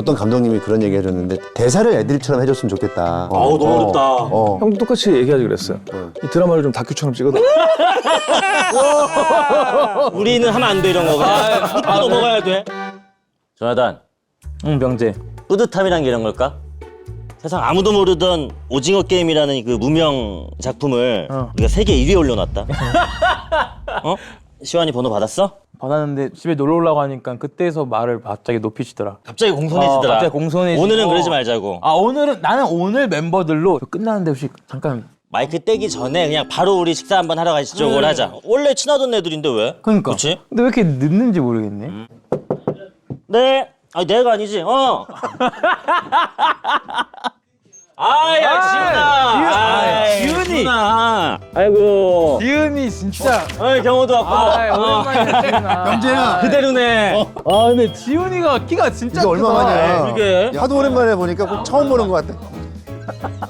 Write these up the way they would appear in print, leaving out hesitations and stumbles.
어떤 감독님이 그런 얘기 해줬는데 대사를 애드립처럼 해줬으면 좋겠다. 아우 너무 어렵다. 형도 똑같이 얘기하지 그랬어요. 이 드라마를 좀 다큐처럼 찍어달라. 우리는 하면 안 돼 이런 거 그냥 짚고 넘어가야 돼. 조나단. 응, 병재. 뿌듯함이란 게 이런 걸까? 세상 아무도 모르던 오징어 게임이라는 그 무명 작품을 우리가 세계 1위에 올려놨다. 어? 시완이 번호 받았어? 받았는데 집에 놀러 오려고 하니까 그때서 말을 갑자기 높이시더라. 갑자기 공손해지더라. 갑자기 공손해지고. 오늘은 그러지 말자고. 아, 나는 오늘 멤버들로 끝나는데 혹시 잠깐. 마이크 떼기 전에 그냥 바로 우리 식사 한번 하러 가시죠. 걸 하자. 원래 친하던 애들인데 왜? 그러니까. 그렇지? 근데 왜 이렇게 늦는지 모르겠네. 네. 아니 내가 아니지. 아야 지훈아. 지훈이. 아이고. 지은이 진짜. 어이 경호도 왔고. 오랜만이야, 지은아. 병재야. 그대로네. 아, 근데 지훈이가 키가 진짜 이게 얼마만이야. 그게. 하도 오랜만에 보니까 꼭 처음 보는 것 같아.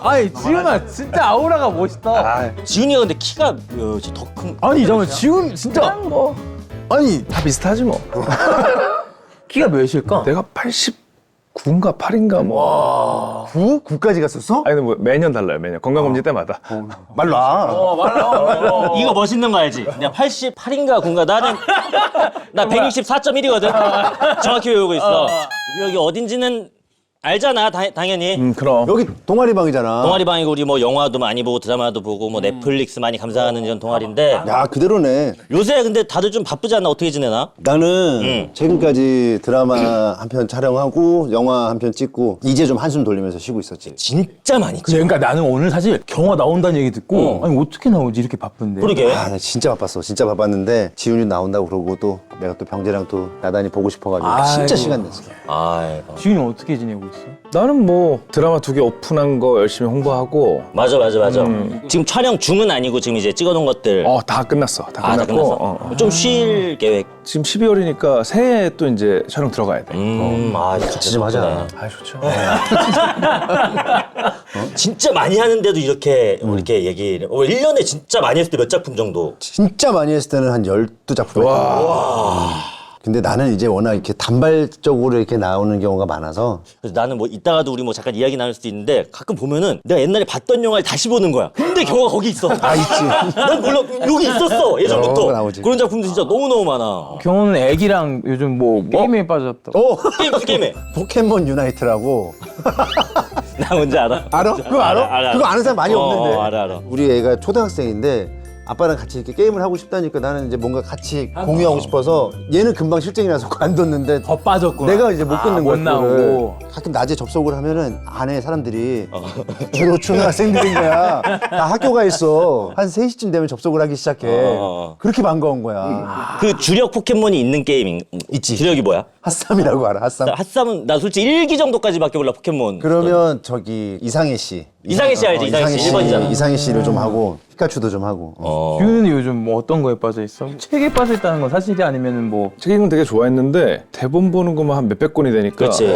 아니, 지훈아 진짜 아우라가 멋있다. 지훈이가 근데 키가 더 큰. 아니, 잠깐만, 지훈 진짜. 아니 다 비슷하지 뭐. 키가 몇일까? 내가 89인가 8인가 뭐. 9? 9까지 갔었어? 아니 근데 뭐 매년 달라요 매년 건강검진 때마다. 말로 와. 이거 멋있는 거 알지? 내가 88인가 9인가 나 164.1이거든. 정확히 외우고 있어. 우리 여기 어딘지는 알잖아, 당연히. 그럼. 여기 동아리방이잖아. 동아리방이고 우리 뭐 영화도 많이 보고 드라마도 보고 뭐 넷플릭스 많이 감상하는 이런 동아리인데 야 그대로네. 요새 근데 다들 좀 바쁘지 않나? 어떻게 지내나? 나는 최근까지 드라마 한 편 촬영하고 영화 한 편 찍고 이제 좀 한숨 돌리면서 쉬고 있었지. 진짜 많이 찍어. 그러니까 나는 오늘 사실 경화 나온다는 얘기 듣고 아니 어떻게 나오지 이렇게 바쁜데. 그러게. 아, 나 진짜 바빴어. 진짜 바빴는데 지훈이 나온다고 그러고 또 내가 또 병재랑 또 나단히 보고 싶어가지고 진짜 아이고. 시간 냈어. 아이고. 지훈이 어떻게 지내고 있어? 나는 뭐 드라마 2개 오픈한 거 열심히 홍보하고. 맞아. 지금 촬영 중은 아니고 지금 이제 찍어놓은 것들. 다 끝났어. 다 다 끝났고. 끝났어? 좀 쉴 계획. 지금 12월이니까 새해에 또 이제 촬영 들어가야 돼. 같이 좀 하자. 아 좋죠. 진짜 많이 하는데도 이렇게 이렇게 얘기를 1년에 진짜 많이 했을 때 몇 작품 정도? 진짜 많이 했을 때는 한 12작품 했거든. 근데 나는 이제 워낙 이렇게 단발적으로 이렇게 나오는 경우가 많아서 그래서 나는 뭐 이따가도 우리 뭐 잠깐 이야기 나눌 수도 있는데 가끔 보면은 내가 옛날에 봤던 영화를 다시 보는 거야. 근데 경화가 거기 있어. 아 있지. 난 몰라. 여기 있었어. 예전부터. 거 나오지. 그런 작품도 진짜 너무너무 많아. 경호는 애기랑 요즘 뭐 게임에 빠졌다. 게임 무슨 게임해? 포켓몬 유나이트라고 나 뭔지 알아? 알아? 그거 알아? 그거 아는 사람 많이 없는데. 알아. 우리 애가 초등학생인데 아빠랑 같이 이렇게 게임을 하고 싶다니까 나는 이제 뭔가 같이 공유하고 싶어서 얘는 금방 실증이 나서 관뒀는데 더 빠졌구나. 내가 이제 못 끊는 못 거야. 나오고. 그거를. 가끔 낮에 접속을 하면은 안에 사람들이 주로 초등학생들인 거야. 다 학교가 있어. 한 3시쯤 되면 접속을 하기 시작해. 그렇게 반가운 거야. 그 주력 포켓몬이 있는 게임 있지. 주력이 뭐야? 핫삼이라고 알아? 핫삼. 핫삼은 나 솔직히 1기 정도까지밖에 몰라 포켓몬. 그러면 저기 이상해 씨. 이상해 씨 알지? 이상해 씨 1번이잖아. 이상해 씨를 좀 하고 피카츄도 좀 하고. 지훈이 요즘 뭐 어떤 거에 빠져 있어? 책에 빠져 있다는 건 사실이 아니면은 뭐. 책 읽는 거 되게 좋아했는데 대본 보는 것만 한 몇백 권이 되니까. 그렇지.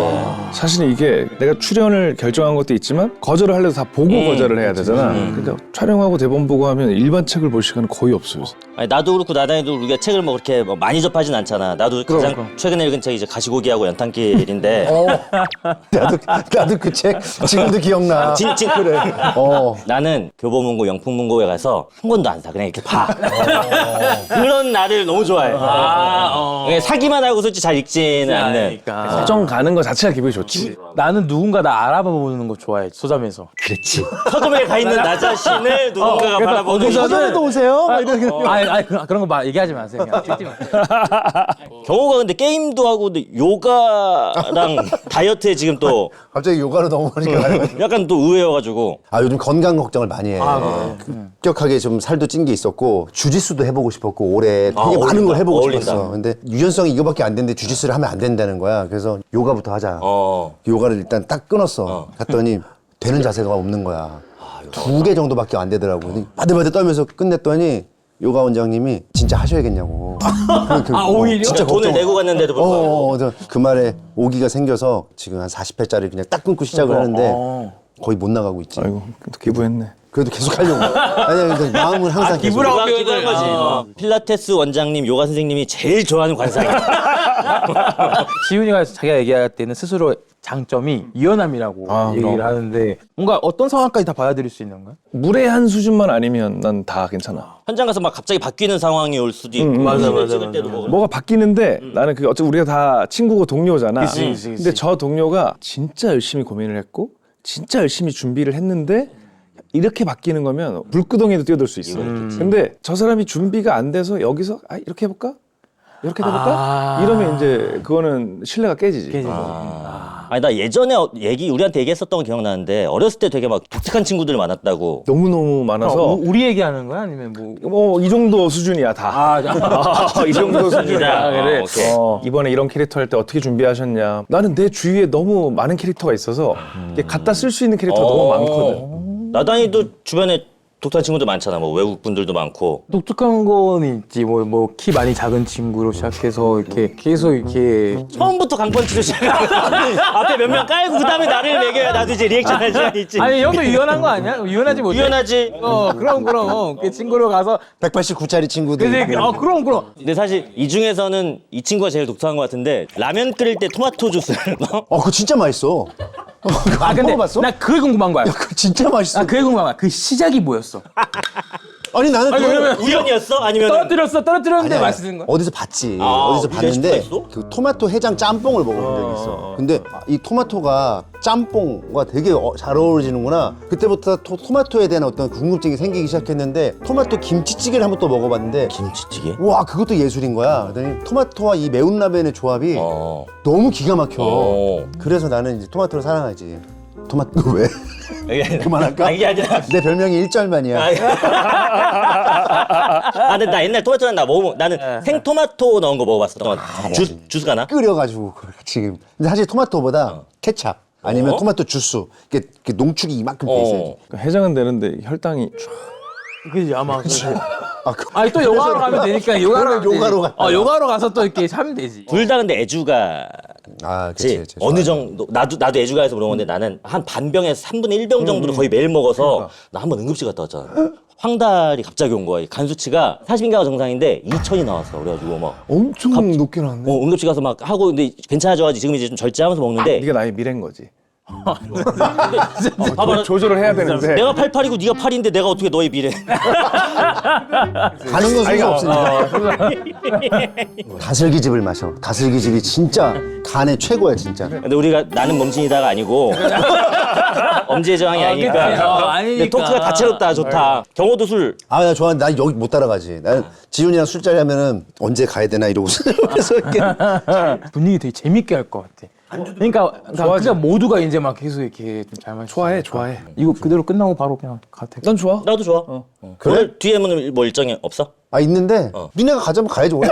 사실은 이게 내가 출연을 결정한 것도 있지만 거절을 하려도 다 보고 거절을 해야 되잖아. 그러니까 촬영하고 대본 보고 하면 일반 책을 볼 시간은 거의 없어요. 아니, 나도 그렇고 나단이도 우리가 책을 뭐 그렇게 뭐 많이 접하진 않잖아. 나도 가장 최근에 읽은 책이 이제 가시고기하고 연탄길인데 나도 그 책 지금도 기억나. 진 그래. 나는 교보문고 영풍문고에 가서 한 권도 안 사. 그냥 이렇게 봐. 그런 나를 너무 좋아해. 그냥 사기만 하고 솔직히 잘 읽지는 않는. 서점 가는 거 자체가 기분이 좋지. 나는 누군가 나 알아보는 거 좋아해. 서점에서. 그렇지. 서점에 가 있는 나 자신을 누군가가 바라보는 서점에도 오세요? 막 이렇게. 아니 그런 거 얘기하지 마세요. 그냥 찍지 마세요. 경호가 근데 게임도 하고 근데 요가랑 다이어트에 지금 또 갑자기 요가로 넘어가니까. 약간 또 의외여가지고 요즘 건강 걱정을 많이 해. 급격하게 좀 살도 찐 게 있었고 주짓수도 해보고 싶었고 올해 되게 많은 어울린다. 걸 해보고 어울린다. 싶었어. 근데 유연성이 이거밖에 안 되는데 주짓수를 하면 안 된다는 거야. 그래서 요가부터 하자. 요가를 일단 딱 끊었어. 갔더니 되는 자세가 없는 거야. 2개 정도밖에 안 되더라고. 근데 바들바들 떨면서 끝냈더니 요가 원장님이 진짜 하셔야겠냐고. 오히려? 진짜 돈을 걱정. 내고 갔는데도 불구하고 그 말에 오기가 생겨서 지금 한 40회짜리 그냥 딱 끊고 시작을 하는데 거의 못 나가고 있지. 아이고 또 기부했네. 그래도 계속 하려고. 아니, 근데 마음은 항상 계속. 기부라고 기부한 거지. 필라테스 원장님, 요가 선생님이 제일 좋아하는 관상이야. 지훈이가 자기가 얘기할 때는 스스로 장점이 유연함이라고 얘기를 그럼. 하는데 뭔가 어떤 상황까지 다 받아들일 수 있는 거야? 무례한 수준만 아니면 난 다 괜찮아. 현장 가서 막 갑자기 바뀌는 상황이 올 수도 있고. 맞아, 사진을 맞아, 찍을 맞아. 때도 뭐 뭐가 바뀌는데 나는 그 어차피 우리가 다 친구고 동료잖아. 그치. 근데 저 동료가 진짜 열심히 고민을 했고 진짜 열심히 준비를 했는데 이렇게 바뀌는 거면 불구덩이도 뛰어들 수 있어. 근데 저 사람이 준비가 안 돼서 여기서 이렇게 해볼까? 이렇게 해볼까? 이러면 이제 그거는 신뢰가 깨지지. 아니 나 예전에 우리한테 얘기했었던 거 기억나는데 어렸을 때 되게 막 독특한 친구들 많았다고. 너무너무 많아서 우리 얘기하는 거야? 아니면 뭐 이 정도 수준이야 다. 이 정도 수준이다. 그래. 이번에 이런 캐릭터 할 때 어떻게 준비하셨냐. 나는 내 주위에 너무 많은 캐릭터가 있어서 이게 갖다 쓸 수 있는 캐릭터가 너무 많거든. 나단이도 주변에 독특한 친구들 많잖아. 뭐 외국 분들도 많고. 독특한 건 있지. 뭐 키 많이 작은 친구로 시작해서 이렇게 계속 이렇게 처음부터 강펀치로 시작해. 앞에 몇 명 깔고 그다음에 나를 매겨야 나도 이제 리액션 할 시간이 있지. 아니 형도 유연한 거 아니야? 유연하지 못해? 유연하지. 그럼 그 친구로 가서 189짜리 친구들. 그럼 근데 사실 이 중에서는 이 친구가 제일 독특한 것 같은데 라면 끓일 때 토마토 주스를 넣어. 그거 진짜 맛있어. 그거 안 먹어봤어? 나 그게 궁금한 거야. 그거 진짜 맛있어. 나 그게 궁금한 거야. 그 시작이 뭐였어? 아니 나는 그거 왜냐면 우연이었어? 아니면 떨어뜨렸는데 아니야. 맛있는 거야? 어디서 봤지. 아, 어디서 우리가 봤는데 식당에 있어? 그 토마토 해장 짬뽕을 먹어본 적이 있어. 근데 이 토마토가 짬뽕과 되게 잘 어우러지는구나. 그때부터 토마토에 대한 어떤 궁금증이 생기기 시작했는데 토마토 김치찌개를 한번 또 먹어봤는데 김치찌개? 와 그것도 예술인 거야. 그랬더니 토마토와 이 매운 라면의 조합이 너무 기가 막혀. 그래서 나는 이제 토마토를 사랑하지. 토마토 왜? 그만할까? 이게 아니라. 내 별명이 1절만이야. 근데 나 옛날 토마토는 나 먹어. 나는 생토마토 넣은 거 먹어봤어. 주스 가나? 끓여가지고 지금. 근데 사실 토마토보다 케찹 아니면 토마토 주스 이렇게 농축이 이만큼 돼 있어요. 해장은 되는데 혈당이 쫙. 그지 아마. 그- 아니 또 요가하러 가면 되니까 요가로 가. 요가하러 가서 또 이렇게 하면 되지. 둘 다 근데 애주가. 그치. 어느 정도 나도 애주가에서 물어본 건데 나는 한 반병에서 3분의 1병 정도를 거의 매일 먹어서 나 한 번 응급실 갔다 왔잖아. 황달이 갑자기 온 거야. 간 수치가 40인가가 정상인데 2천이 나왔어. 그래가지고 막 엄청 높게 나왔네. 응급실 가서 막 하고 근데 괜찮아져가지고 지금 이제 좀 절제하면서 먹는데 네가 나의 미래인 거지. 봐봐 조절을 해야 되는데. 내가 88이고 네가 8인데 내가 어떻게 너의 미래 가는 건 소용 없으니까. 다슬기즙을 마셔. 다슬기즙이 진짜 간에 최고야 진짜. 근데 우리가 나는 몸신이다가 아니고 엄지의 저항이 아니니까 그치. 근데 아니니까. 토크가 다채롭다 좋다. 경호도 술 나 좋아. 난 여기 못 따라가지. 난 지훈이랑 술자리 하면은 언제 가야 되나 이러고 그래서 이렇게 분위기 되게 재밌게 할 것 같아. 그러니까 모두가 이제 막 계속 이렇게 좀 잘 마시. 좋아해. 이거 그대로 끝나고 바로 그냥 가도 돼. 난 좋아. 나도 좋아. 오늘 뒤에는 뭐 일정이 없어? 있는데 니네가 가자면 가야지. 오늘.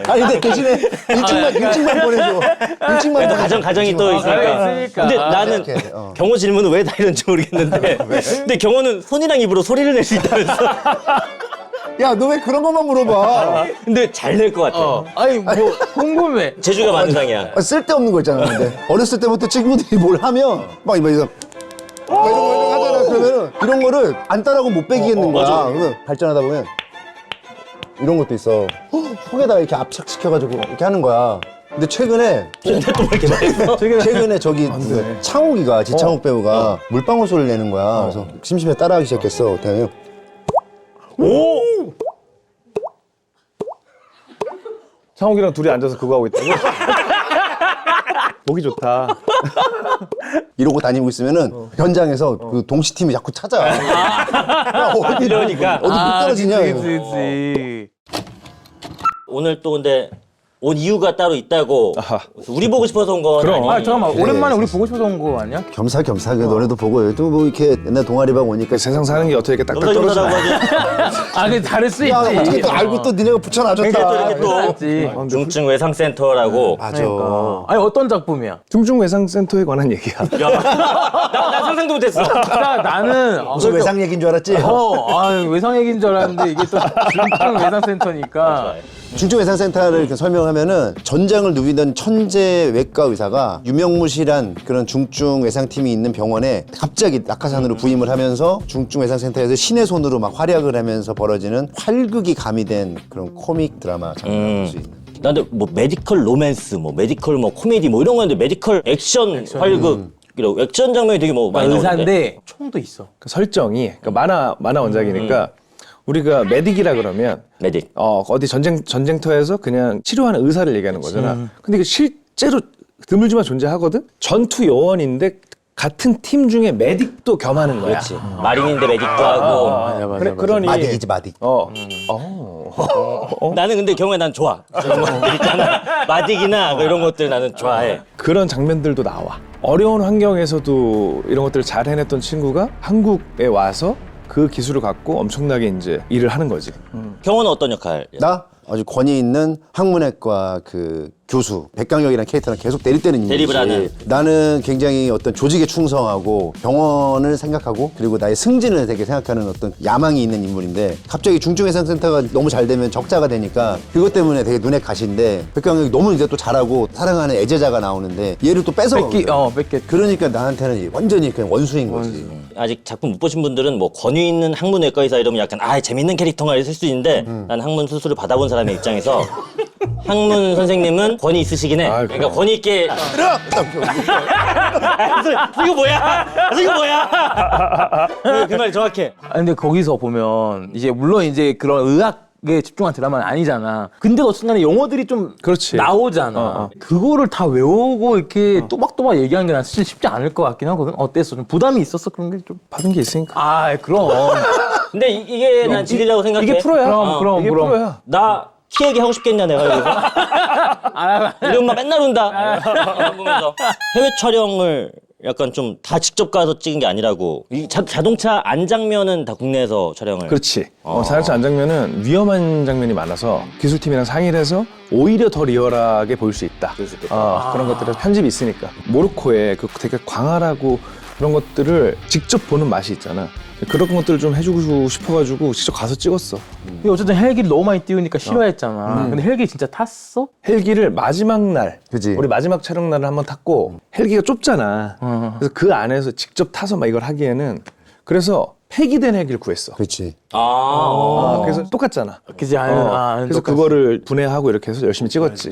아니 근데 대신에 일찍만 보내줘. 일찍만 보내줘. 가정이 또 있으니까. 근데 나는 이렇게, 경호 질문은 왜 다 이런지 모르겠는데 근데 경호는 손이랑 입으로 소리를 낼 수 있다면서 야 너 왜 그런 것만 물어봐. 근데 잘 낼 것 같아. 아니 뭐 궁금해. 재주가 많은 상이야. 쓸데없는 거 있잖아. 근데 어렸을 때부터 친구들이 뭘 하면 막 이러면서 막 이런 거 하잖아. 그러면은 이런 거를 안 따라하고 못 빼기겠는 거야. 맞아. 그러면 발전하다 보면 이런 것도 있어. 속에다가 이렇게 압착시켜가지고 이렇게 하는 거야. 근데 최근에 근데 또 이렇게 말했어? 최근에 저기 창욱이가 지창욱 배우가 물방울 소리를 내는 거야. 그래서 심심해 따라하기 시작했어. 그때는 창욱이랑 둘이 앉아서 그거 하고 있다고? 보기 좋다. 이러고 다니고 있으면은 현장에서 그 동시팀이 자꾸 찾아. 야, 어디 이러니까. 어디 못 떨어지냐. 그치. 오늘 또 근데 온 이유가 따로 있다고. 아하. 우리 보고 싶어서 온 건 그럼. 아니. 잠깐만 그래. 오랜만에 우리 보고 싶어서 온 거 아니야? 겸사겸사 그 너네도 보고 또 뭐 이렇게 옛날 동아리방 오니까 세상 사는 게 어떻게 이렇게 딱딱 넘사점사라고 떨어지나. 하지. 아 근데 다를 수 있지. 야 어떻게 또 알고 또 니네가 붙여놔줬다. 그러니까 또 이렇게 있지. 중증 외상센터라고. 맞아. 그러니까. 아니 어떤 작품이야? 중증외상센터에 관한 얘기야. 나 상상도 못했어. 나는 무슨 외상 얘기인 줄 알았지? 외상 얘기인 줄 알았는데 이게 또 중증 외상센터니까 중증외상센터를 이렇게 설명하면은 전장을 누비던 천재 외과 의사가 유명무실한 그런 중증외상팀이 있는 병원에 갑자기 낙하산으로 부임을 하면서 중증외상센터에서 신의 손으로 막 활약을 하면서 벌어지는 활극이 가미된 그런 코믹 드라마 장면을 볼 수 있는. 나한테 뭐 메디컬 로맨스, 뭐 메디컬 뭐 코미디 뭐 이런 거였는데 메디컬 액션 활극 이런 액션 장면이 되게 뭐 많이 나오는데. 의사인데 총도 있어. 그 설정이 그러니까 만화 원작이니까 우리가 메딕이라 그러면 메딕. 어디 전쟁터에서 그냥 치료하는 의사를 얘기하는 거잖아. 근데 이게 실제로 드물지만 존재하거든. 전투 요원인데 같은 팀 중에 메딕도 겸하는 거야. 그렇지. 마린인데 메딕도 하고. 맞아. 그러니 마딕이지 마딕. 나는 근데 경우에 난 좋아. 그런 것들 있잖아. 마딕이나 뭐 이런 것들 나는 좋아해. 그런 장면들도 나와. 어려운 환경에서도 이런 것들을 잘 해냈던 친구가 한국에 와서 그 기술을 갖고 엄청나게 이제 일을 하는 거지. 경호는 어떤 역할? 나 아주 권위 있는 학문외과 그 교수 백강혁이라는 캐릭터랑 계속 대립되는 인물이지. 대립을 하는. 나는 굉장히 어떤 조직에 충성하고 병원을 생각하고 그리고 나의 승진을 되게 생각하는 어떤 야망이 있는 인물인데 갑자기 중증외상센터가 너무 잘 되면 적자가 되니까 그것 때문에 되게 눈에 가시인데 백강혁이 너무 이제 또 잘하고 사랑하는 애제자가 나오는데 얘를 또 뺏어. 뺏겠. 그러니까 나한테는 완전히 그냥 원수인 거지. 아직 작품 못 보신 분들은 뭐 권위 있는 학문외과 의사 이러면 약간 재밌는 캐릭터가 있을 수 있는데 난 학문 수술을 받아본 사람의 입장에서 학문 선생님은 권위 있으시긴 해. 그러니까 권위 있게. 이거 뭐야? 이거 뭐야? 그 말이 정확해. 근데 거기서 보면 이제 물론 이제 그런 의학에 집중한 드라마는 아니잖아. 근데 어쨌든 용어들이 좀 그렇지. 나오잖아. 그거를 다 외우고 이렇게 또박또박 얘기하는 게 난 사실 쉽지 않을 것 같긴 하거든. 어땠어? 좀 부담이 있었어? 그런 게 좀. 받은 게 있으니까. 그럼. 근데 이게 난 진리라고 생각해. 이게 프로야. 그럼. 이게 프로야. 나 키 얘기 하고 싶겠냐 내가 여기서. 우리 엄마 맨날 운다. 보면서 해외 촬영을 약간 좀 다 직접 가서 찍은 게 아니라고. 이 자동차 안 장면은 다 국내에서 촬영을. 그렇지. 자동차 안 장면은 위험한 장면이 많아서 기술팀이랑 상의를 해서 오히려 더 리얼하게 보일 수 있다. 그럴 수 있겠다. 그런 것들은 편집이 있으니까. 모로코에 그 되게 광활하고 그런 것들을 직접 보는 맛이 있잖아. 그런 것들을 좀 해주고 싶어가지고 직접 가서 찍었어. 근데 어쨌든 헬기를 너무 많이 띄우니까 싫어했잖아. 근데 헬기 진짜 탔어? 헬기를 마지막 날, 그치. 우리 마지막 촬영 날을 한번 탔고 헬기가 좁잖아. 그래서 그 안에서 직접 타서 막 이걸 하기에는 그래서 폐기된 헬기를 구했어. 그렇지. 그래서 똑같잖아. 그지? 그래서 그거를 분해하고 이렇게 해서 열심히 찍었지.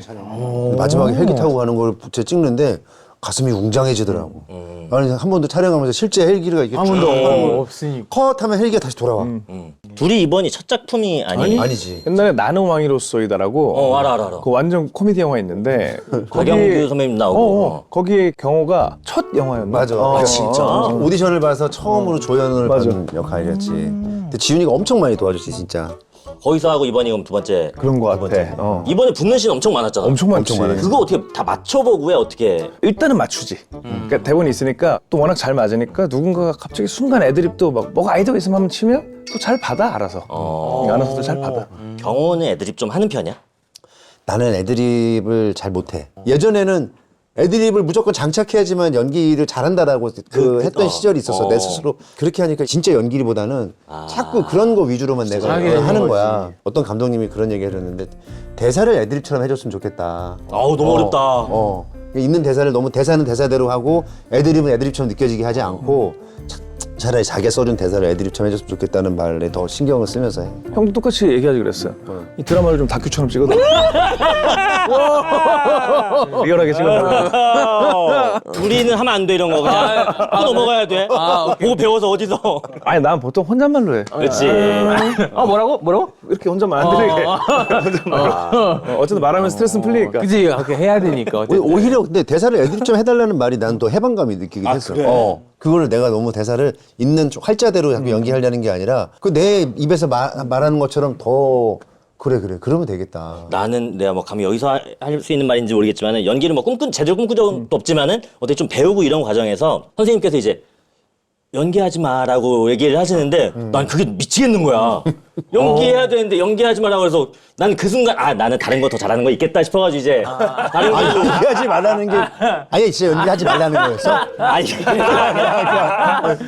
마지막에 헬기 타고 가는 걸 제가 찍는데 가슴이 웅장해지더라고. 아니 한 번도 촬영하면서 실제 헬기가 이렇게 한 번도 없으니까. 컷하면 헬기가 다시 돌아와. 둘이 이번이 첫 작품이 아니지. 옛날에 나는 왕이로소이다라고 알아. 그 완전 코미디 영화 있는데 박영규 선배님 나오고. 거기에 경호가 첫 영화였나? 맞아. 진짜? 오디션을 봐서 처음으로 조연을 받은 역할이었지. 근데 지훈이가 엄청 많이 도와줬지 진짜. 거기서 하고 이번이 그럼 두 번째. 그런 거 같아. 이번에 붙는 씬 엄청 많았잖아. 엄청 많지. 그거 어떻게 다 맞춰보고 해 어떻게? 일단은 맞추지. 그러니까 대본이 있으니까 또 워낙 잘 맞으니까 누군가가 갑자기 순간 애드립도 막 뭐가 아이디어가 있으면 한번 치면 또 잘 받아 알아서. 알아서도 잘 받아. 경호는 애드립 좀 하는 편이야? 나는 애드립을 잘 못해. 예전에는 애드립을 무조건 장착해야지만 연기를 잘한다라고 했던 시절이 있었어. 내 스스로 그렇게 하니까 진짜 연기보다는 자꾸 그런 거 위주로만 내가 하는 거야. 어떤 감독님이 그런 얘기를 했는데 대사를 애드립처럼 해줬으면 좋겠다. 아우 너무 어렵다. 있는 대사를 너무 대사는 대사대로 하고 애드립은 애드립처럼 느껴지게 하지 않고 차라리 자기가 써준 대사를 애드립처럼 해줬으면 좋겠다는 말에 더 신경을 쓰면서 해. 형도 똑같이 얘기하지 그랬어요. 이 드라마를 좀 다큐처럼 찍어달라. 리얼하게 찍어달라. 둘이는 하면 안 돼 이런 거 그냥 또 넘어가야 돼. 보고 배워서 어디서. 아니 난 보통 혼잣말로 해. 그렇지. 뭐라고? 이렇게 혼잣말 안 들리게. 어쨌든 말하면 스트레스는 풀리니까. 그지? 그렇게 해야 되니까. 어쨌든. 오히려 근데 대사를 애드립처럼 해달라는 말이 난 더 해방감이 느끼긴 했어. 그래? 그거를 내가 너무 대사를 있는 활자대로 자꾸 연기하려는 게 아니라 그 내 입에서 말하는 것처럼 더 그래 그러면 되겠다. 나는 내가 뭐 감히 여기서 할 수 있는 말인지 모르겠지만은 연기를 뭐 제대로 꿈꾼 적은 없지만은 어떻게 좀 배우고 이런 과정에서 선생님께서 이제 연기하지 마라고 얘기를 하시는데 난 그게 미치겠는 거야. 연기해야 되는데 연기하지 마라고 해서 나는 그 순간 나는 다른 거 더 잘하는 거 있겠다 싶어가지고 이제 다른 거 연기하지 말라는 게 아니 진짜 연기하지 말라는 거였어? 아니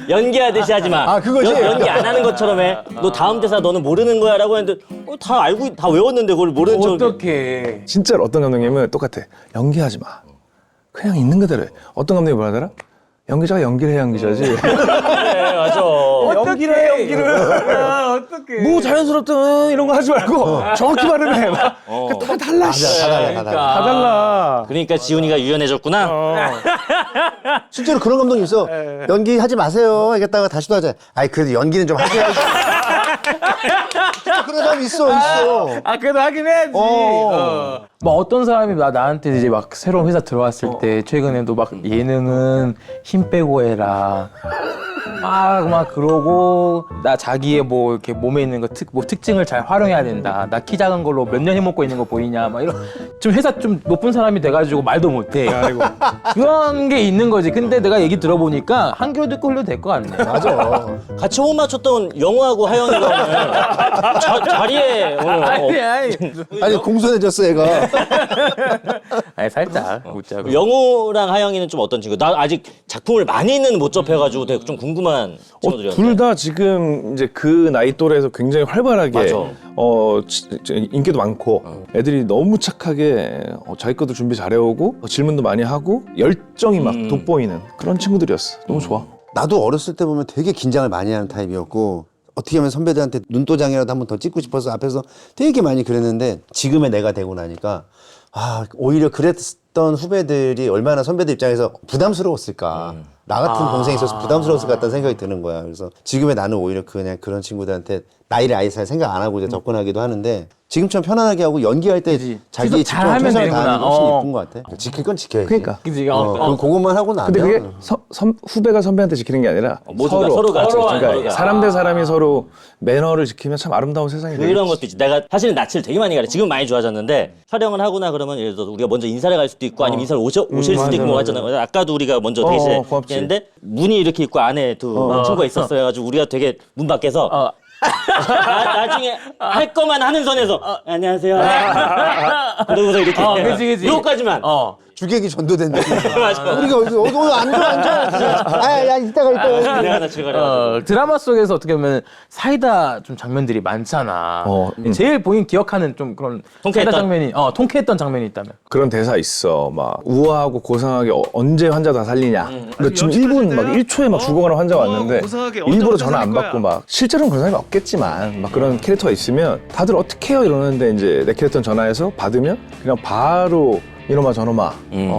연기하듯이 하지 마. 아, 그거지? 연기 안 하는 것처럼 해. 너 다음 대사 너는 모르는 거야라고 했는데 다 알고 다 외웠는데 그걸 모르는 척. 어떻게? 진짜로 어떤 감독님은 똑같아. 연기하지 마. 그냥 있는 그대로 해. 어떤 감독이 뭐라 하더라? 연기자가 연기를 해야 연기자지. 네, 맞아. 연기를 해, 연기를. 어떻게? 뭐 자연스럽다 이런 거 하지 말고 정확히 발음해. 다 달라. 다 달라. 다 달라. 그러니까 지훈이가 유연해졌구나. 실제로 그런 감독님 있어. 연기하지 마세요. 이랬다가 다시 또 하자. 아이 그래도 연기는 좀 하셔야지. 진짜 그런 사람이 있어. 아 그래도 하긴 해야지. 막 어떤 사람이 나한테 이제 막 새로운 회사 들어왔을 때 최근에도 막 예능은 힘 빼고 해라. 막 그러고 나 자기의 뭐 이렇게 몸에 있는 거 특징을 잘 활용해야 된다. 나 키 작은 걸로 몇 년 해먹고 있는 거 보이냐. 막 이런 좀 회사 좀 높은 사람이 돼가지고 말도 못해. 그런 게 있는 거지. 근데 내가 얘기 들어보니까 한 귀로 듣고 흘려도 될 것 같네. 맞아. 같이 호흡 맞췄던 영우하고 하영이가 오늘 자리에 오늘 아니 공손해졌어 얘가. 아니 살짝 웃자고. 영우랑 하영이는 좀 어떤 친구? 나 아직 작품을 많이는 못 접해가지고 되게 좀 궁금한 친구들이었는데. 둘 다 지금 이제 그 나이 또래에서 굉장히 활발하게 맞아. 인기도 많고 애들이 너무 착하게 자기 것도 준비 잘해오고 질문도 많이 하고 열정이 막 돋보이는 그런 친구들이었어. 너무 좋아. 나도 어렸을 때 보면 되게 긴장을 많이 하는 타입이었고 어떻게 하면 선배들한테 눈도장이라도 한번 더 찍고 싶어서 앞에서 되게 많이 그랬는데 지금의 내가 되고 나니까 오히려 그랬던 후배들이 얼마나 선배들 입장에서 부담스러웠을까. 나 같은 동생이 있어서 부담스러웠을 것 같다는 생각이 드는 거야. 그래서 지금의 나는 오히려 그냥 그런 친구들한테 나이를 아예 잘 생각 안 하고 이제 접근하기도 하는데 지금처럼 편안하게 하고 연기할 때 자기 잘 집중을 하면 최선을 되는구나. 다하는 게 훨씬 이쁜 것 같아. 지킬 건 지켜야지. 그러니까. 그지? 그리고 그것만 하고 나면 근데 그게 후배가 선배한테 지키는 게 아니라 서로가 그러니까 사람 대 사람이 서로 매너를 지키면 참 아름다운 세상이 되겠지. 그런 것도 있지. 내가 사실은 낯을 되게 많이 가려. 지금 많이 좋아졌는데 촬영을 하거나 그러면 예를 들어 우리가 먼저 인사를 갈 수도 있고 아니면 인사를 오실 수도 있고 뭐 하잖아요. 아까도 우리가 먼저 대기했는데 문이 이렇게 있고 안에 두 친구가 있었어요. 그래가지고 우리가 되게 문 밖에서 나중에 할 거만 하는 선에서 안녕하세요. 그러고서 이렇게 그치. 요까지만. 주객이 전도된다. 맞아. 우리가 앉아. 야 이따가. 내가 나 즐거워. 드라마 속에서 어떻게 보면 사이다 좀 장면들이 많잖아. 제일 본인 기억하는 좀 그런 통쾌했던? 사이다 장면이 통쾌했던 장면이 있다면. 그런 대사 있어. 막 우아하고 고상하게 언제 환자 다 살리냐. 근데 지금 1분 막 1초에 막 죽어가는 환자가 왔는데 일부러 전화 안 받고 막 실제로는 그런 사람이 없겠지만 막 그런 캐릭터가 있으면 다들 어떻게 해요 이러는데 이제 내 캐릭터는 전화해서 받으면 그냥 바로 이놈아 저놈아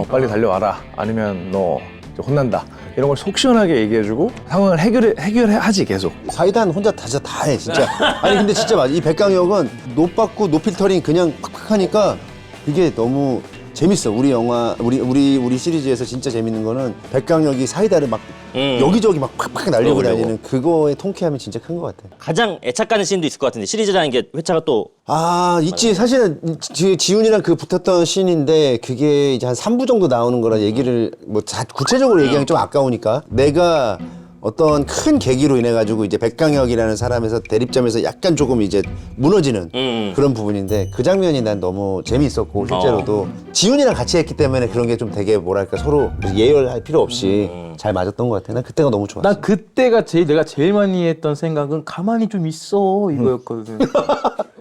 빨리 달려와라. 아니면 너 이제 혼난다. 이런 걸 속 시원하게 얘기해주고 상황을 해결하지 계속. 사이다는 혼자 다 해 진짜. 아니 근데 진짜 맞아. 이 백강혁은 노받고 노필터링 그냥 팍팍 하니까 이게 너무 재밌어. 우리 영화 우리 시리즈에서 진짜 재밌는 거는 백강혁이 사이다를 막 여기저기 막 팍팍 날리고 다니는 그거의 통쾌함이 진짜 큰 것 같아. 가장 애착 가는 씬도 있을 것 같은데 시리즈라는 게 회차가 또 있지. 사실은 지훈이랑 그 붙었던 씬인데 그게 이제 한 3부 정도 나오는 거라 얘기를 뭐 구체적으로 얘기하기 좀 아까우니까 내가 어떤 큰 계기로 인해 가지고 이제 백강혁이라는 사람에서 대립점에서 약간 조금 이제 무너지는 그런 부분인데 그 장면이 난 너무 재미있었고 실제로도 지훈이랑 같이 했기 때문에 그런 게 좀 되게 뭐랄까 서로 예열할 필요 없이 잘 맞았던 것 같아. 난 그때가 너무 좋았어. 난 그때가 내가 제일 많이 했던 생각은 가만히 좀 있어 이거였거든.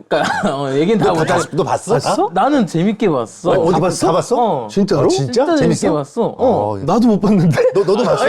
그러니까 얘기는 다 못하고. 너 봤어? 나는 재밌게 봤어. 어디 봤어? 다 봤어? 진짜로? 진짜 재밌게 봤어. 나도 못 봤는데. 너도 봤어?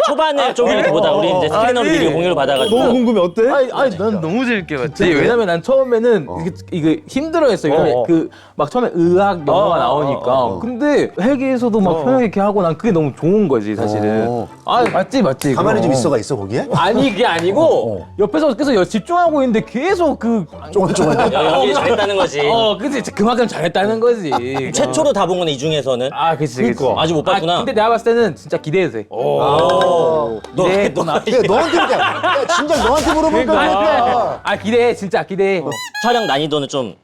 초반에 좀 이렇게 보다 우리 이제 스크린으로 미리 공유를 받아가지고 너무 궁금해. 어때? 아니 난 너무 재밌게 봤지. 왜냐면 난 처음에는 이게 힘들어했어. 왜냐면 그 막 처음에 의학 영화가 나오니까. 근데 헬기에서도 막 편하게 이렇게 하고 난 그게 너무 좋은 거지 사실은. 맞지. 가만히 좀 그럼. 있어가 있어 거기에? 아니 그게 아니고 옆에서 계속 집중하고 있는데 계속 그 연기 잘했다는 거지. 그치 그만큼 잘했다는 거지. 최초로 다 본 거네 이 중에서는. 그치. 아직 못 봤구나. 근데 내가 봤을 때는 진짜 기대해도 돼. 너 너한테 야, 진짜 너한테 물어볼까? 기대해 진짜 기대해. 촬영 난이도는 좀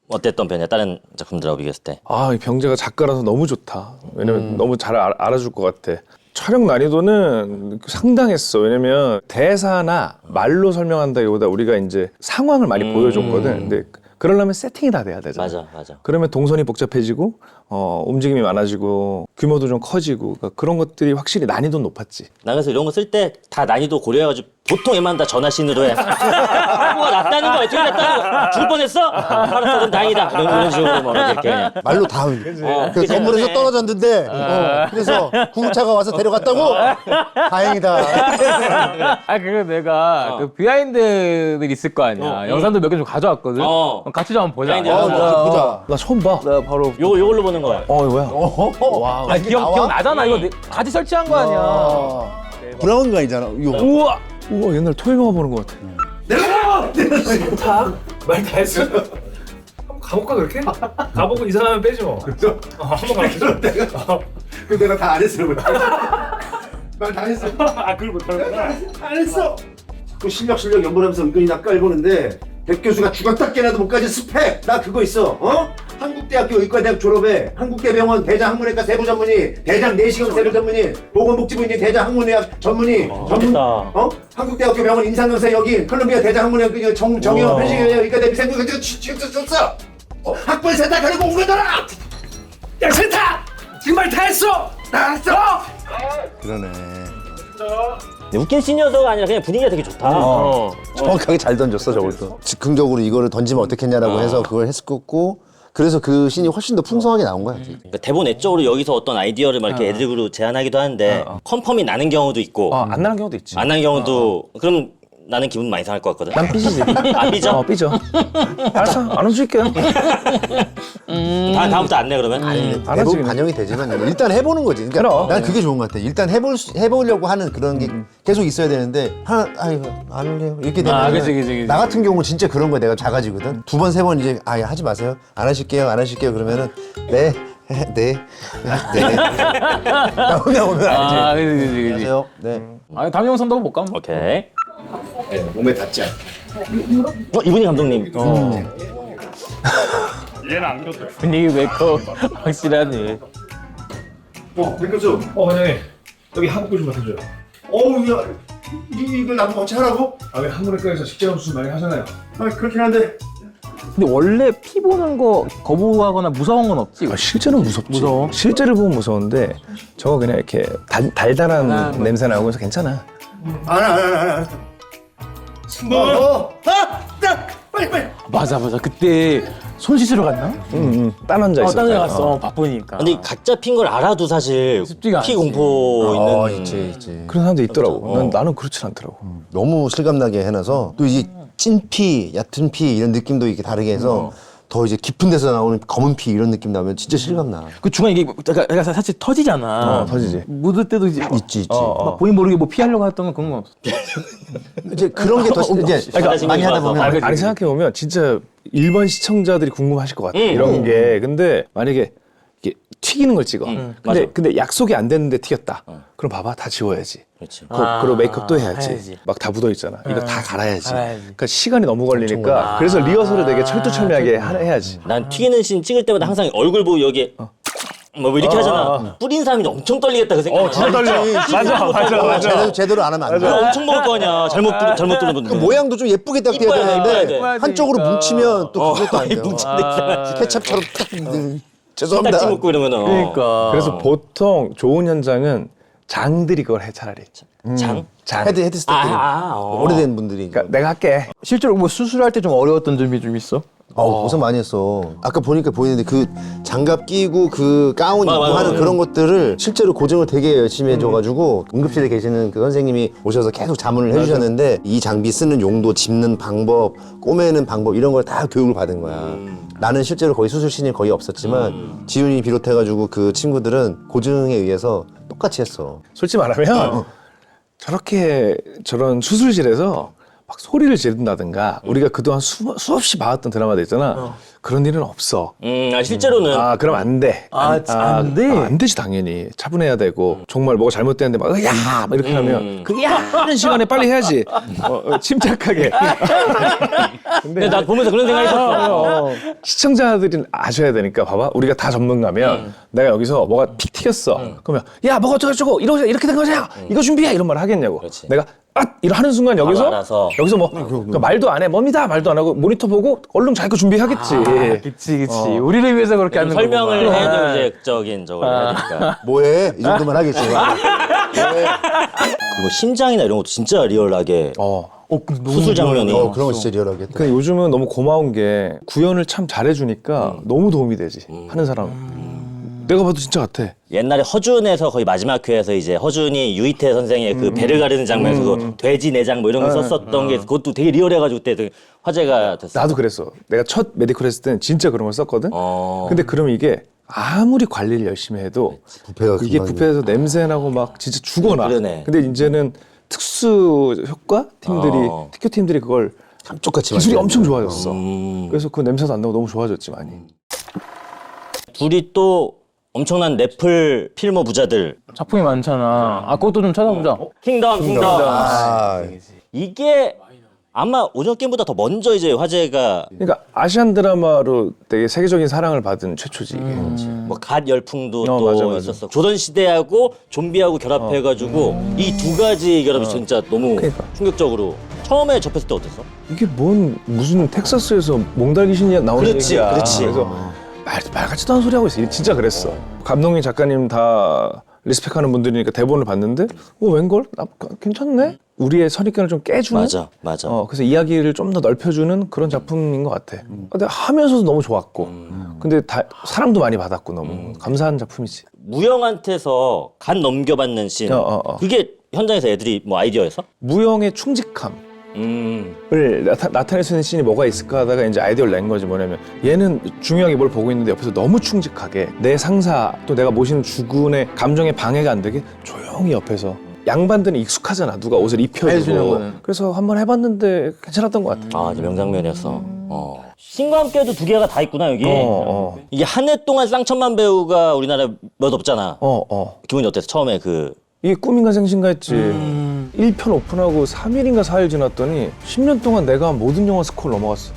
어땠던 편이야? 다른 작품들하고 비교했을 때. 이 병재가 작가라서 너무 좋다. 왜냐면 너무 잘 알아줄 것 같아. 촬영 난이도는 상당했어. 왜냐면 대사나 말로 설명한다기보다 우리가 이제 상황을 많이 보여줬거든. 근데 그러려면 세팅이 다 돼야 되잖아. 맞아. 그러면 동선이 복잡해지고 움직임이 많아지고 규모도 좀 커지고 그러니까 그런 것들이 확실히 난이도는 높았지. 나 그래서 이런 거 쓸 때 다 난이도 고려해가지고 보통 웬만하면 다 전화신으로 해. 사고가 났다는 거 어떻게 났다는 거 죽을 뻔했어? 알았어 그럼 다행이다. 이런 식으로 뭐 이렇게 말로 다. 그 건물에서 떨어졌는데 그래서 구급차가 와서 데려갔다고? 다행이다. 아 그거 내가 그 비하인드들 있을 거 아니야. 영상도 몇 개 좀 가져왔거든. 그럼 같이 좀 한번 보자. 비하인드 보자. 나 처음 봐. 나 바로 요걸로 보는 거야. 이거야. 와. 아 기억 나잖아. 이거 같이 설치한 거 아니야. 브라운관이잖아. 우와 옛날 토요영화 보는 것 같아. 말 다 했어. 한번 가볼까 그렇게? 가보고 이상하면 빼지 뭐. 그렇죠? 한번 가볼까? 그 내가 다 안 했어요. 말 다 했어. 아 그걸 못하는구나. 안 했어. 그 실력 연보하면서 은근히 나 깔보는데 백 교수가 죽었다 깨나도 못 가진 스펙. 나 그거 있어. 한국대학교 의과대학 졸업에 한국대병원 대장 항문외과 세부 전문의, 대장 내시경 세부 전문의, 보건복지부인지 대장 항문의학 전문의, 한국대학교 병원 인상강사 여기 콜롬비아 대장 항문의학 정의원 편식의학 의과대 비상구 취업했어. 학벌 세탁하려고 온 거잖아. 야 세타! 지금 말 다 했어! 다 했어. 그러네. 근데 웃긴 씬이어서가 아니라 그냥 분위기가 되게 좋다. 정확하게 잘 던졌어 저것도. 즉흥적으로 이거를 던지면 어떻겠냐라고 해서 그걸 했었고 그래서 그 씬이 훨씬 더 풍성하게 나온 거야. 그러니까 대본 외적으로 여기서 어떤 아이디어를 막 이렇게 애드립으로 제안하기도 하는데 컨펌이 나는 경우도 있고 안 나는 경우도 있지. 안 나는 경우도 그럼 나는 기분 많이 상할 것 같거든. 난 삐지지. 아 삐져? 삐져. 알았어 안 움직일게요. 다음부터 안 내 그러면? 안 대부분 하지. 반영이 되지만 일단 해보는 거지. 그러니까 그럼. 난 그게 좋은 것 같아. 일단 해보려고 하는 그런 게 계속 있어야 되는데 이거 안 할래요. 이렇게 되면 그치. 나 같은 경우 진짜 그런 거야. 내가 작아지거든. 두 번 세 번 이제 하지 마세요. 안 하실게요. 그러면은 네. 나오면 알지. 아 그지. 안녕하세요. 네. 아 다음 영상도 한번 볼까? 오케이. 몸에 닿지 않아. 이분이 감독님. 얘는 안 줬어. 분위기 메이커 확실하네. 백 교수. 원장님 여기 한국글 좀 맡아줘요. 어우, 야, 이걸 나보고 같이 하라고? 아 왜 한국외과에서 식재료 수술 많이 하잖아요. 그렇긴 한데. 근데 원래 피 보는 거 거부하거나 무서운 건 없지? 실제로 무섭지. 무서워? 실제를 보면 무서운데 저거 그냥 이렇게 달달한 냄새 나고 해서 괜찮아. 안. 빨리. 맞아. 그때 손 씻으러 갔나? 딴 환자 있어. 딴 데 갔어. 바쁘니까. 근데 가짜 피인 걸 알아도 사실 쉽지가 피 않지. 공포 있는. 있지. 그런 사람도 있더라고. 나는 그렇진 않더라고. 너무 실감나게 해놔서 또 이게 찐피, 얕은 피 이런 느낌도 이렇게 다르게 해서 더 이제 깊은 데서 나오는 검은 피 이런 느낌 나면 진짜 실감나. 그 중간에 이게 약간 사실 터지잖아. 터지지. 묻을 때도 이제 있지. 막 본인 모르게 뭐 피하려고 했던 건 그런 건 없어. 이제 그런 게 더 이제 그러니까 많이 하다 좋아서. 보면 아니 생각해보면 진짜 일반 시청자들이 궁금하실 것 같아. 이런 게. 근데 만약에 이게 튀기는 걸 찍어. 맞아. 근데 약속이 안 됐는데 튀겼다. 그럼 봐봐 다 지워야지. 그렇지. 그리고 메이크업도 해야지. 해야지. 막 다 묻어 있잖아. 이거 다 갈아야지. 갈아야지. 그러니까 시간이 너무 걸리니까 그래서 리허설을 되게 철두철미하게 해야지. 난 튀기는 씬 찍을 때마다 항상 얼굴 보고 여기에 뭐 이렇게 하잖아. 뿌린 사람이 엄청 떨리겠다 그 생각. 진짜 떨려. 맞아. 제대로 안 하면 안 돼. 엄청 먹을 거 아니야. 잘못 뚫는 분들. 그 모양도 좀 예쁘게 딱 돼야 이뻐야 돼, 되는데 이뻐야 돼. 한쪽으로 뭉치면 또 그것도 안 돼요. 뭉친데 케찹처럼 딱 딱 죄송합니다. 찍먹고 이러면은. 그러니까. 그래서 보통 좋은 현장은 장들이 그걸 해 차라리. 장? 헤드 스태프들 어. 오래된 분들이. 그러니까 내가 할게. 실제로 뭐 수술할 때 좀 어려웠던 점이 좀 있어? 고생 많이 했어. 아까 보니까 보이는데 그 장갑 끼고 그 가운 입고 맞아. 하는 그런 것들을 실제로 고정을 되게 열심히 해줘가지고 응급실에 계시는 그 선생님이 오셔서 계속 자문을 해주셨는데 이 장비 쓰는 용도, 짚는 방법, 꼬매는 방법 이런 걸 다 교육을 받은 거야. 나는 실제로 거의 수술씬이 거의 없었지만 지훈이 비롯해가지고 그 친구들은 고증에 의해서 똑같이 했어. 솔직히 말하면 저렇게 저런 수술실에서 막 소리를 지른다든가 우리가 그동안 수없이 봐왔던 드라마들 있잖아. 그런 일은 없어. 실제로는 아 그럼 안 돼. 안 돼? 안 되지 당연히. 차분해야 되고 정말 뭐가 잘못됐는데 막 야! 막 이렇게 하면 그 야! 하는 시간에 빨리 해야지. 침착하게. 근데 나 보면서 그런 생각이 있었어. 시청자들이 아셔야 되니까 봐봐. 우리가 다 전문가면 내가 여기서 뭐가 픽 튀겼어. 그러면 야 뭐가 어쩌고 이렇게 된 거잖아. 이거 준비해 이런 말 하겠냐고. 그렇지. 내가 이러 하는 순간 여기서 알아서. 여기서 뭐 그러니까 말도 안 해. 뭡니다. 말도 안 하고 모니터 보고 얼른 자기 거 준비하겠지. 그치. 우리를 위해서 그렇게 하는 설명을 거구나. 해도 이제 적인 저걸 해야 되니까. 뭐해? 이 정도만 하겠지. 그리고 심장이나 이런 것도 진짜 리얼하게 근데 너무 수술 장면이 그런 거 진짜 리얼하겠다. 근데 요즘은 너무 고마운 게 구현을 참 잘해주니까 너무 도움이 되지. 하는 사람. 내가 봐도 진짜 같아. 옛날에 허준에서 거의 마지막 회에서 이제 허준이 유이태 선생의 그 배를 가르는 장면에서 그 돼지 내장 뭐 이런 거 썼었던 게 그것도 되게 리얼해가지고 그때 되게 화제가 됐어. 나도 그랬어. 내가 첫 메디컬 했을 때는 진짜 그런 걸 썼거든. 근데 그러면 이게 아무리 관리를 열심히 해도 부패가 이게 금방 부패해서 냄새 나고 막 진짜 죽어나. 그러네. 근데 이제는 특수 효과 팀들이 특효 팀들이 그걸 감쪽같이 기술이 만들었네. 엄청 좋아졌어. 그래서 그 냄새도 안 나고 너무 좋아졌지 많이. 둘이 또 엄청난 넷플 필모 부자들. 작품이 많잖아. 그것도 좀 찾아보자. 킹덤. 아, 이게 아마 오징어 게임보다 더 먼저 이제 화제가 그러니까 아시안 드라마로 되게 세계적인 사랑을 받은 최초지 이게. 뭐 갓 열풍도 또 맞아. 있었어. 조선 시대하고 좀비하고 결합해가지고 이 두 가지 결합이 진짜 너무 그러니까. 충격적으로. 처음에 접했을 때 어땠어? 이게 무슨 텍사스에서 몽달 귀신이 나오는 그렇지, 얘기야. 그렇지. 그래서 말 같지도 않은 소리 하고 있어. 진짜 그랬어. 감독님, 작가님 다 리스펙하는 분들이니까 대본을 봤는데 웬걸? 괜찮네? 우리의 선입견을 좀 깨주는? 맞아. 그래서 이야기를 좀 더 넓혀주는 그런 작품인 것 같아. 근데 하면서도 너무 좋았고 근데 사랑도 많이 받았고 너무 감사한 작품이지. 무영한테서 간 넘겨받는 씬. 그게 현장에서 애들이 뭐 아이디어였어? 무영의 충직함 을 나타낼 수 있는 씬이 뭐가 있을까 하다가 이제 아이디어를 낸 거지. 뭐냐면 얘는 중요하게 뭘 보고 있는데 옆에서 너무 충직하게 내 상사 또 내가 모시는 주군의 감정에 방해가 안 되게 조용히 옆에서 양반들은 익숙하잖아. 누가 옷을 해주는 입혀주고. 거는. 그래서 한번 해봤는데 괜찮았던 것 같아. 이제 명장면이었어. 신과 함께도 두 개가 다 있구나 여기. 이게 한 해 동안 쌍천만 배우가 우리나라에 몇 없잖아. 기분이 어땠어? 처음에 그 이게 꿈인가 생신가 했지. 1편 오픈하고 3일인가 4일 지났더니 10년 동안 내가 한 모든 영화 스코어 넘어갔어.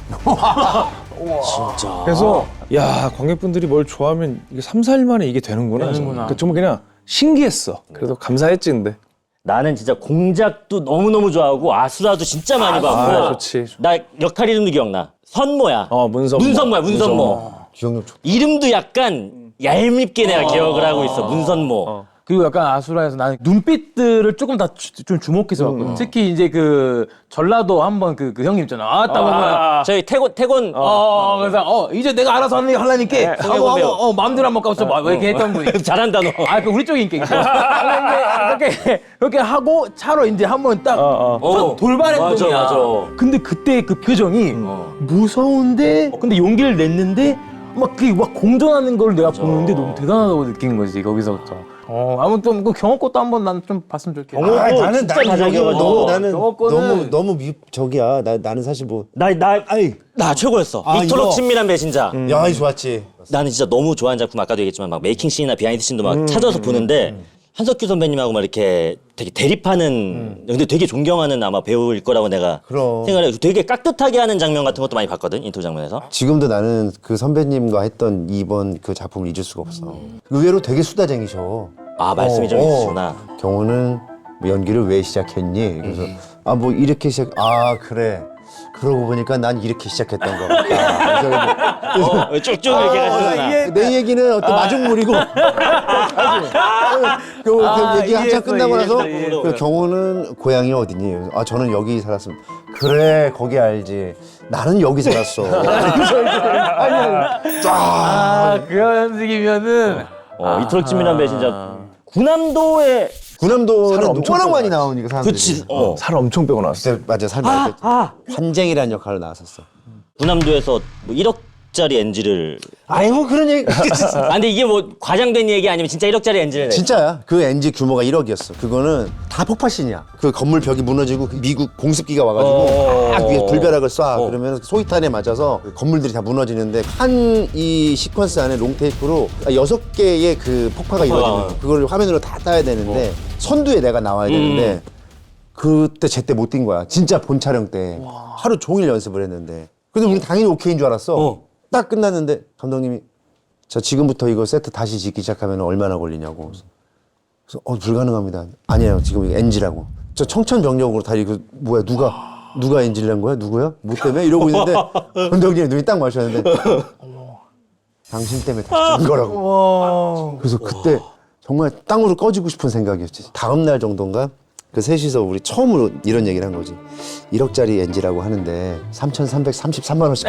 진짜. 그래서 야 관객분들이 뭘 좋아하면 이게 3, 4일 만에 이게 되는구나. 그러니까 정말 그냥 신기했어. 그래도 감사했지 근데. 나는 진짜 공작도 너무너무 좋아하고 아수라도 진짜 많이 봤고. 좋지. 나 역할 이름도 기억나. 선모야. 문선모. 문선모. 기억력 좋다. 이름도 약간 얄밉게 내가 기억을 하고 있어. 문선모. 그리고 약간 아수라에서 나는 눈빛들을 조금 다 좀 주목해서 봤거든. 특히 이제 그 전라도 한번 그 형님 있잖아. 딱 보면 저희 태곤 그래서 이제 내가 알아서 하려니까 마음대로 한번 까서 막 이렇게 했던 분이. 잘한다 너. 그 우리 쪽인 게 그렇게 하고 차로 이제 한번 딱 돌발 행동이야. 맞아. 근데 그때 그 표정이 무서운데 근데 용기를 냈는데 막 공존하는 걸 내가 보는데 너무 대단하다고 느낀 거지 거기서부터. 아무튼 그 경호권도 한번 난 좀 봤으면 좋겠어. 나는 진짜 다작이어가지고. 너무 저기야. 나는 사실 뭐. 나 최고였어. 빅토르 이거. 친밀한 배신자. 야, 이 좋았지. 나는 진짜 너무 좋아하는 작품 아까도 얘기했지만 막 메이킹 씬이나 비하인드 씬도 막 찾아서 보는데 한석규 선배님하고 막 이렇게 되게 대립하는 근데 되게 존경하는 아마 배우일 거라고 내가 그럼. 생각을 해. 되게 깍듯하게 하는 장면 같은 것도 많이 봤거든 인터뷰 장면에서. 지금도 나는 그 선배님과 했던 이번 그 작품을 잊을 수가 없어. 의외로 되게 수다쟁이셔. 말씀이 좀 있으시구나. 경호는 뭐 연기를 왜 시작했니? 그래서 뭐 이렇게 그래. 그러고 보니까 난 이렇게 시작했던 것 같다. 그래서 쭉쭉 이렇게 가시구나. 내 얘기는 어떤 마중물이고 그 얘기 한참 끝나고 나서 그 경호는 고향이 어디니? 저는 여기 살았습니다. 그래 거기 알지. 나는 여기 살았어. 그런 식이면은 이토록 친밀한 배신자. 군함도에 군함도는 워낙 많이 나오니까 사람들이. 그치. 살 엄청 빼고 나왔어. 그때 맞아 살 많이 뺐지. 환쟁이라는 역할로 나왔었어. 군함도에서 뭐 1억짜리 1억짜리 NG를. 아이고 그런 얘기. 아 근데 이게 뭐 과장된 얘기 아니면 진짜 1억짜리 NG를. 진짜야. 그 NG 규모가 1억이었어. 그거는 다 폭파신이야. 그 건물 벽이 무너지고 그 미국 공습기가 와가지고 막 위에 불벼락을 쏴. 그러면 소위탄에 맞아서 그 건물들이 다 무너지는데 한 이 시퀀스 안에 롱테이프로 6개의 그 폭파가 이루어지는 거야. 그걸 화면으로 다 따야 되는데 선두에 내가 나와야 되는데 그때 제때 못 뛴 거야. 진짜 본 촬영 때 하루 종일 연습을 했는데. 근데 우리 당연히 오케이인 줄 알았어. 딱 끝났는데 감독님이 자 지금부터 이거 세트 다시 짓기 시작하면 얼마나 걸리냐고. 그래서 불가능합니다. 아니에요. 지금 이거 NG라고. 저 청천벽력으로 다 이거 뭐야 누가 NG를 한 거야? 누구야? 뭐 때문에? 이러고 있는데 감독님이 눈이 딱 마주쳤는데 당신 때문에 다시 진 거라고. 그래서 그때 정말 땅으로 꺼지고 싶은 생각이었지. 다음 날 정도인가 그 셋이서 우리 처음으로 이런 얘기를 한 거지. 1억짜리 NG라고 하는데 3,333만 원씩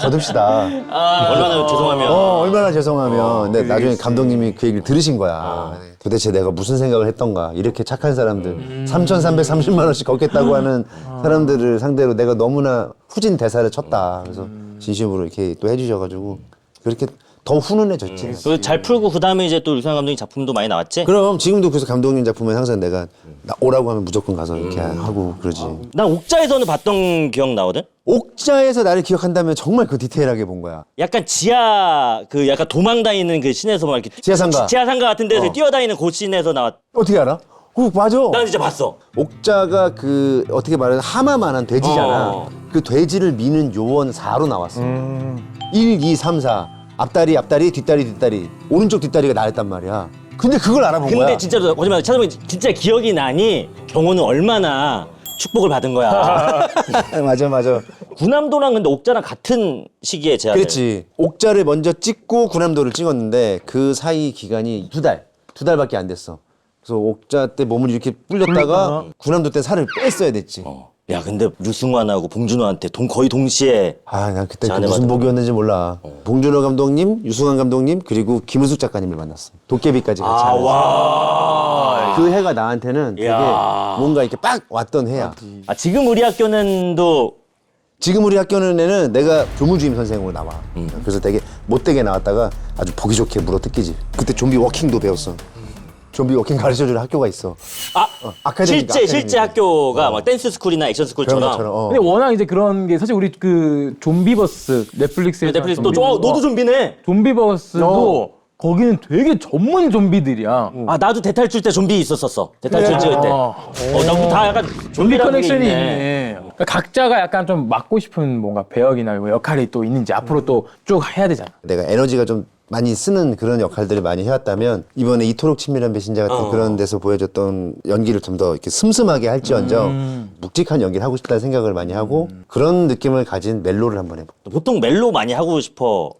거둡시다. 얼마나 죄송하면. 얼마나 죄송하면. 근데 나중에 감독님이 그 얘기를 들으신 거야. 도대체 내가 무슨 생각을 했던가. 이렇게 착한 사람들 3,330만 원씩 걷겠다고 하는 사람들을 상대로 내가 너무나 후진 대사를 쳤다. 그래서 진심으로 이렇게 또 해주셔가지고 그렇게 더 훈훈해졌지. 그잘 풀고 그 다음에 이제 또 류승환 감독님 작품도 많이 나왔지? 그럼 지금도 그래서 감독님 작품은 항상 내가 나 오라고 하면 무조건 가서 이렇게 하고 그러지. 난 옥자에서는 봤던 기억 나거든? 옥자에서 나를 기억한다면 정말 그 디테일하게 본 거야. 약간 지하 그 약간 도망 다니는 그 씬에서 막 이렇게 지하상가. 지하상가 같은 데서 뛰어다니는 그 씬에서 나왔. 어떻게 알아? 맞아. 난 진짜 봤어. 옥자가 그 어떻게 말하면 하마만한 돼지잖아. 그 돼지를 미는 요원 4로 나왔어. 1, 2, 3, 4. 앞다리, 뒷다리. 오른쪽 뒷다리가 나랬단 말이야. 근데 그걸 알아본 거야. 근데 진짜로 거짓말 찾아보면 진짜 기억이 나니 경호는 얼마나 축복을 받은 거야. 맞아. 구남도랑 근데 옥자랑 같은 시기에 제가. 그랬지. 옥자를 먼저 찍고 구남도를 찍었는데 그 사이 기간이 2달밖에 안 됐어. 그래서 옥자 때 몸을 이렇게 불렸다가 구남도 때 살을 뺐어야 됐지. 야 근데 류승환하고 봉준호한테 거의 동시에. 난 그때 그 잔해 무슨 받은 복이었는지 몰라. 봉준호 감독님, 유승환 감독님 그리고 김은숙 작가님을 만났어. 도깨비까지 같이 하면서. 와. 그 해가 나한테는 되게 야. 뭔가 이렇게 빡 왔던 해야. 지금 우리 학교는도. 지금 우리 학교는 내가 교무주임 선생으로 나와. 그래서 되게 못되게 나왔다가 아주 보기 좋게 물어뜯기지. 그때 좀비 워킹도 배웠어. 좀비 워킹 가르쳐주는 학교가 있어. 실제 학교가 막 댄스 스쿨이나 액션 그런 스쿨처럼. 것처럼. 근데 워낙 이제 그런 게 사실 우리 그 좀비버스 넷플릭스에 넷플릭스 또 너도 좀비네. 좀비버스도 거기는 되게 전문 좀비들이야. 나도 대탈출 때 좀비 있었었어. 대탈출 찍을 때. 나도 다 약간 좀비 좀비라는 게 커넥션이 있네. 있네. 그러니까 각자가 약간 좀 맡고 싶은 뭔가 배역이나 뭐 역할이 또 있는지 앞으로 또 쭉 해야 되잖아. 내가 에너지가 좀 많이 쓰는 그런 역할들을 많이 해왔다면 이번에 이토록 친밀한 배신자 같은 그런 데서 보여줬던 연기를 좀 더 이렇게 슴슴하게 할지언정 묵직한 연기를 하고 싶다는 생각을 많이 하고 그런 느낌을 가진 멜로를 한번 해봐. 보통 멜로 많이 하고 싶어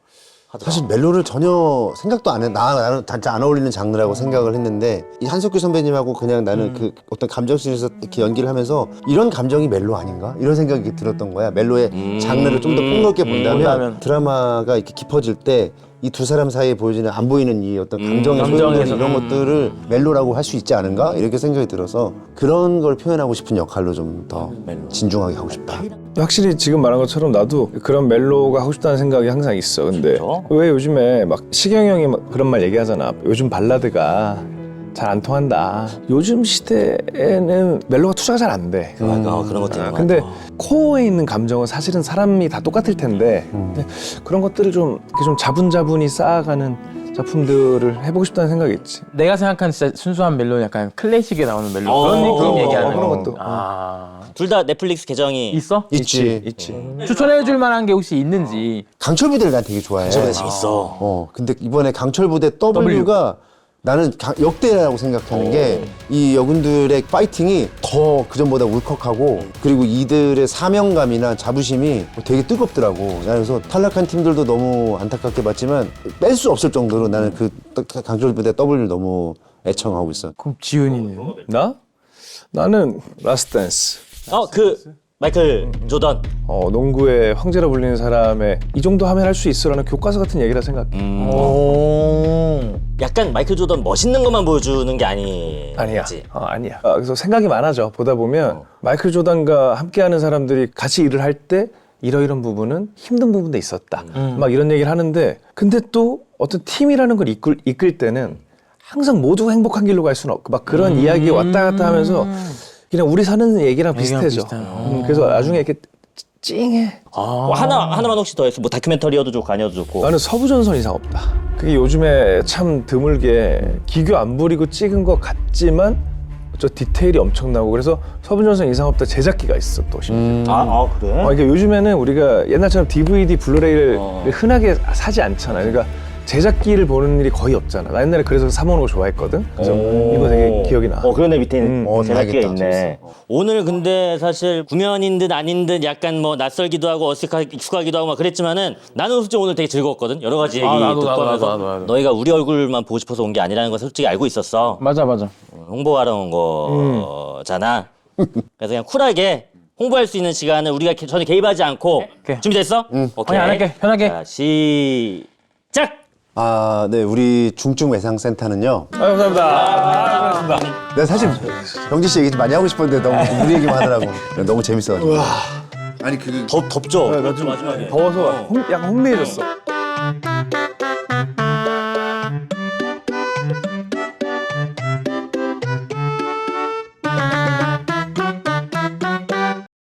하더라. 사실 멜로를 전혀 생각도 안 해. 나는 진짜 안 어울리는 장르라고 생각을 했는데 이 한석규 선배님하고 그냥 나는 그 어떤 감정실에서 이렇게 연기를 하면서 이런 감정이 멜로 아닌가? 이런 생각이 들었던 거야. 멜로의 장르를 좀 더 폭넓게 본다면 드라마가 이렇게 깊어질 때 이 두 사람 사이에 보여지는 안 보이는 이 어떤 감정의 소용돌이 이런 것들을 멜로라고 할 수 있지 않은가? 이렇게 생각이 들어서 그런 걸 표현하고 싶은 역할로 좀 더 진중하게 하고 싶다. 확실히 지금 말한 것처럼 나도 그런 멜로가 하고 싶다는 생각이 항상 있어. 근데 왜 요즘에 막 시경이 형이 막 그런 말 얘기하잖아. 요즘 발라드가 잘 안 통한다. 요즘 시대에는 멜로가 투자가 잘 안 돼. 그런 것들. 근데 코어에 있는 감정은 사실은 사람이 다 똑같을 텐데 근데 그런 것들을 좀 이렇게 좀 자분자분히 쌓아가는 작품들을 해보고 싶다는 생각이 있지. 내가 생각하는 진짜 순수한 멜로는 약간 클래식에 나오는 멜로 그런 느낌 얘기하는 그런 거. 것도. 둘 다 넷플릭스 계정이 있어? 있지. 추천해줄 만한 게 혹시 있는지. 강철부대를 난 되게 좋아해. 재밌어. 근데 이번에 강철부대 W가 나는 역대라고 생각하는 게 이 여군들의 파이팅이 더 그전보다 울컥하고 그리고 이들의 사명감이나 자부심이 되게 뜨겁더라고. 그래서 탈락한 팀들도 너무 안타깝게 봤지만 뺄 수 없을 정도로 나는 그 강철부대 W를 너무 애청하고 있어. 그럼 지은이는? 나? 나는 라스트 댄스. 마이클 조던. 농구의 황제라 불리는 사람의 이 정도 하면 할 수 있어라는 교과서 같은 얘기라 생각해. 약간 마이클 조던 멋있는 것만 보여주는 게 아니지. 아니야. 그래서 생각이 많아져. 보다 보면 마이클 조던과 함께하는 사람들이 같이 일을 할 때 이러이런 부분은 힘든 부분도 있었다. 막 이런 얘기를 하는데 근데 또 어떤 팀이라는 걸 이끌 때는 항상 모두가 행복한 길로 갈 수는 없고 막 그런 이야기 왔다 갔다 하면서 그냥 우리 사는 얘기랑 비슷해져. 그래서 나중에 이렇게 찡해. 하나만 혹시 더 했어? 뭐 다큐멘터리여도 좋고 아니어도 좋고. 나는 서부전선 이상 없다. 그게 요즘에 참 드물게 기교 안 부리고 찍은 것 같지만 저 디테일이 엄청나고 그래서 서부전선 이상 없다 제작기가 있어 또 심지어. 그래? 그러니까 요즘에는 우리가 옛날처럼 DVD, 블루레이를 흔하게 사지 않잖아. 그러니까 제작기를 보는 일이 거의 없잖아. 나 옛날에 그래서 사 먹는 거 좋아했거든. 그래서 이거 되게 기억이 나. 그러네 밑에 제작기가 알겠다. 있네. 오늘 근데 사실 구면인 듯 아닌 듯 약간 뭐 낯설기도 하고 익숙하기도 하고 막 그랬지만은 나는 솔직히 오늘 되게 즐거웠거든. 여러 가지 얘기 듣고 하면서 너희가 우리 얼굴만 보고 싶어서 온 게 아니라는 걸 솔직히 알고 있었어. 맞아. 홍보하러 온 거잖아. 그래서 그냥 쿨하게 홍보할 수 있는 시간을 우리가 전혀 개입하지 않고 오케이. 준비됐어? 오케이. 안 할게. 편하게. 자, 시작! 네, 우리 중증 외상센터는요. 감사합니다. 내가 사실 영지 씨 얘기 좀 많이 하고 싶었는데 너무 우리 얘기만 하더라고. 너무 재밌어가지고. 아니 그 덥죠? 나 좀 마지막에. 더워서 약간 혼미해졌어.